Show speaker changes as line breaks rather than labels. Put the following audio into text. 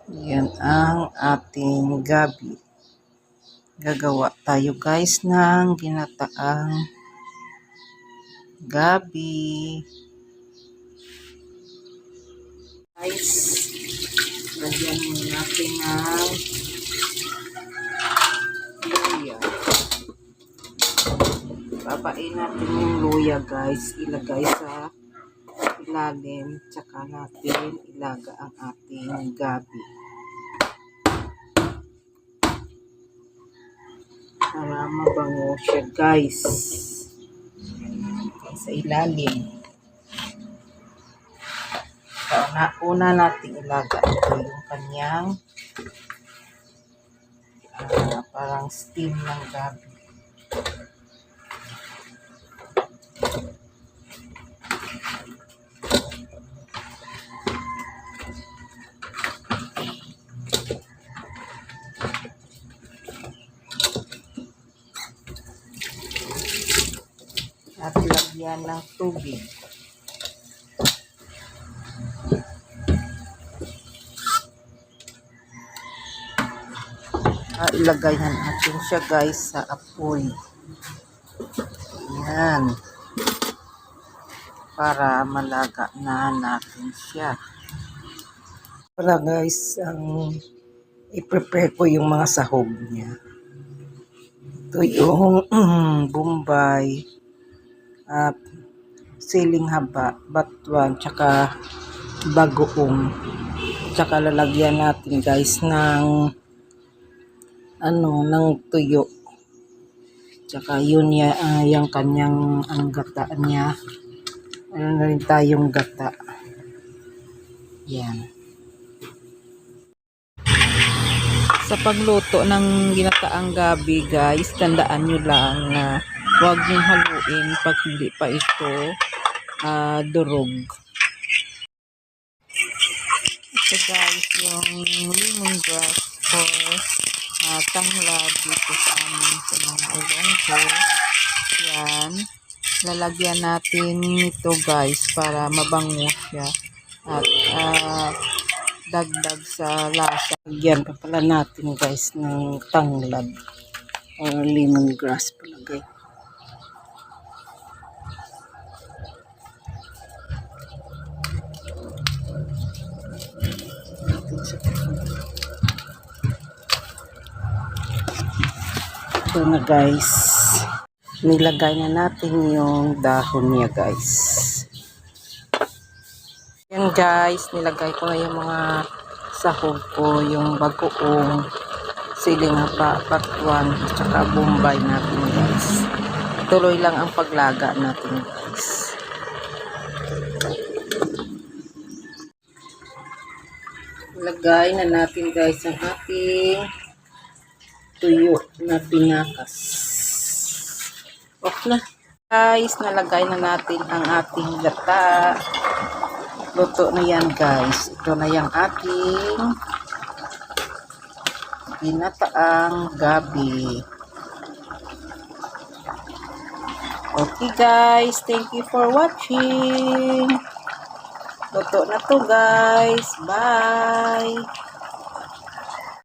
Yan ang ating gabi. Gagawa tayo guys ng ginataang gabi. Guys, lagyan muna natin ng luya. Papain natin yung luya guys. Ilagay sa ilalim. Tsaka natin ilaga ang ating gabi. Para mabango siya guys. Sa ilalim. Una natin ilaga ito yung kanyang parang steam ng gabi. At lagyan ng tubig. Ilagay na natin siya guys sa apoy. Yan. Para malaga na natin siya. Para guys, i-prepare ko yung mga sahog niya. Ito yung Bombay, siling haba, batuan, tsaka bagoong. Tsaka lalagyan natin guys ng ng tuyo. Tsaka yun yung kanyang gata niya. Na rin tayong gata. Yan. Sa pagluto ng ginataang gabi guys, tandaan nyo lang na huwag nyo haluin pag hindi pa ito durog. Ito guys, yung lemongrass or tanglad dito sa amin sa mga Ilonggo. Yan. Lalagyan natin ito guys para mabango siya. At dagdag sa lasa. Lagyan pa pala natin guys ng tanglad or lemongrass pala guys. Ito na guys. Nilagay na natin yung dahon niya guys. Yan guys, nilagay ko na yung mga sahog ko, yung bagoong, siling haba, batuan, at saka Bombay natin guys. Tuloy lang ang paglaga natin guys. Lagay na natin guys ang ating tuyo na pinakas. Off na. Guys, nalagay na natin ang ating gata. Luto na yan guys. Ito na yung ating ginataang gabi. Okay guys, thank you for watching. Luto na to guys. Bye!